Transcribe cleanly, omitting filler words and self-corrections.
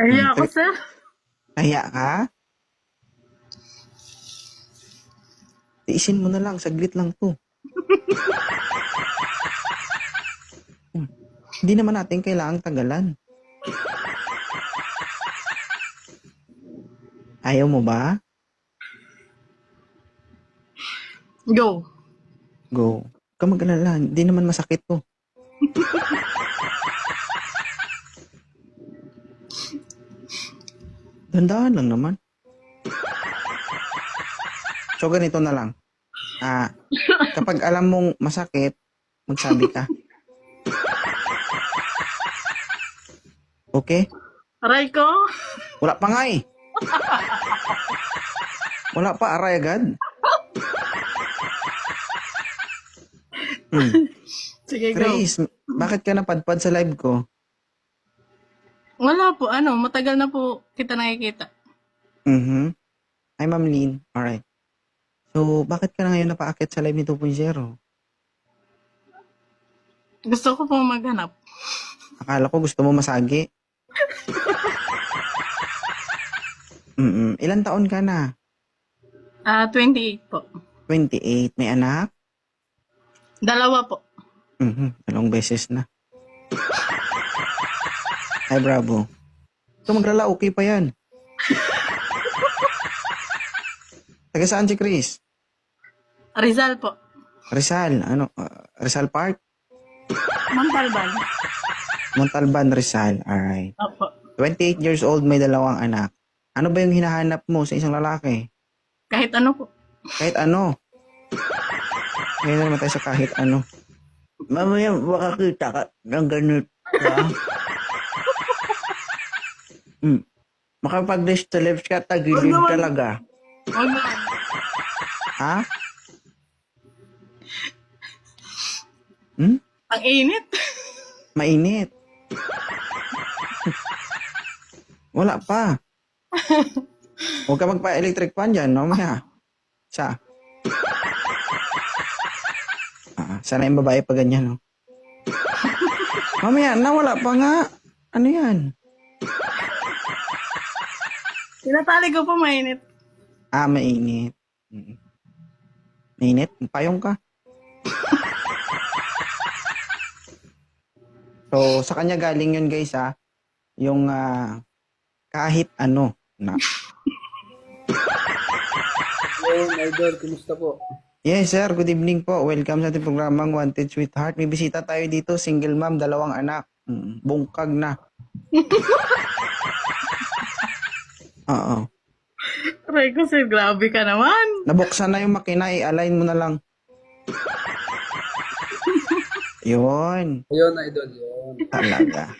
Ay, ako, sir. Kaya ka? Tiisin mo na lang, saglit lang to. Hindi naman natin kailangang tagalan. Ayaw mo ba? Go. Go. Huwag ka mag-alala, hindi naman masakit to. Dandaan lang naman. So, ganito na lang. Kapag alam mong masakit, magsabi ka. Okay? Aray ko. Wala pa nga eh. Wala pa, aray agad. Sige, go. Chris, bakit ka napadpad sa live ko? Wala po, matagal na po kita nakikita. Hi, Ma'am Lynn. Alright. So, bakit ka na ngayon napaakit sa live ni 2.0? Gusto ko pong maghanap. Akala ko gusto mo masagi. Ilan taon ka na? 28 po. 28. May anak? 2 po. Dalawang beses na. Ay, bravo. So, maglala, okay pa yan. Taga saan si Chris? Rizal po. Rizal. Rizal Park? Montalban. Montalban, Rizal. Alright. Opo. 28 years old, may 2 anak. Ano ba yung hinahanap mo sa isang lalaki? Kahit ano po. Kahit ano. Ngayon na naman tayo sa kahit ano. Mamaya makakita ka ng ganit ka. Makapag-dish to lips ka, tagilid talaga. Huwag na. Ha? Ang init. Mainit. Wala pa. Huwag ka magpa-electric fan dyan, mamaya. Sana yung babae pa ganyan, no? Mamaya, wala pa nga. Ano yan? Tinatali ko po mainit. Mainit. Mainit? Payong ka. So, sa kanya galing yun, guys, yung kahit ano na. Hello, Idol. Kumusta po? Yes, sir. Good evening po. Welcome sa ating programang Wanted Sweetheart. May bisita tayo dito. Single mom, 2 anak. Bungkag na. Oo. Aray ko, sir. Grabe ka naman. Nabuksan na yung makina. I-align mo na lang. Yun. Ayun, Idol. Yun. Talaga.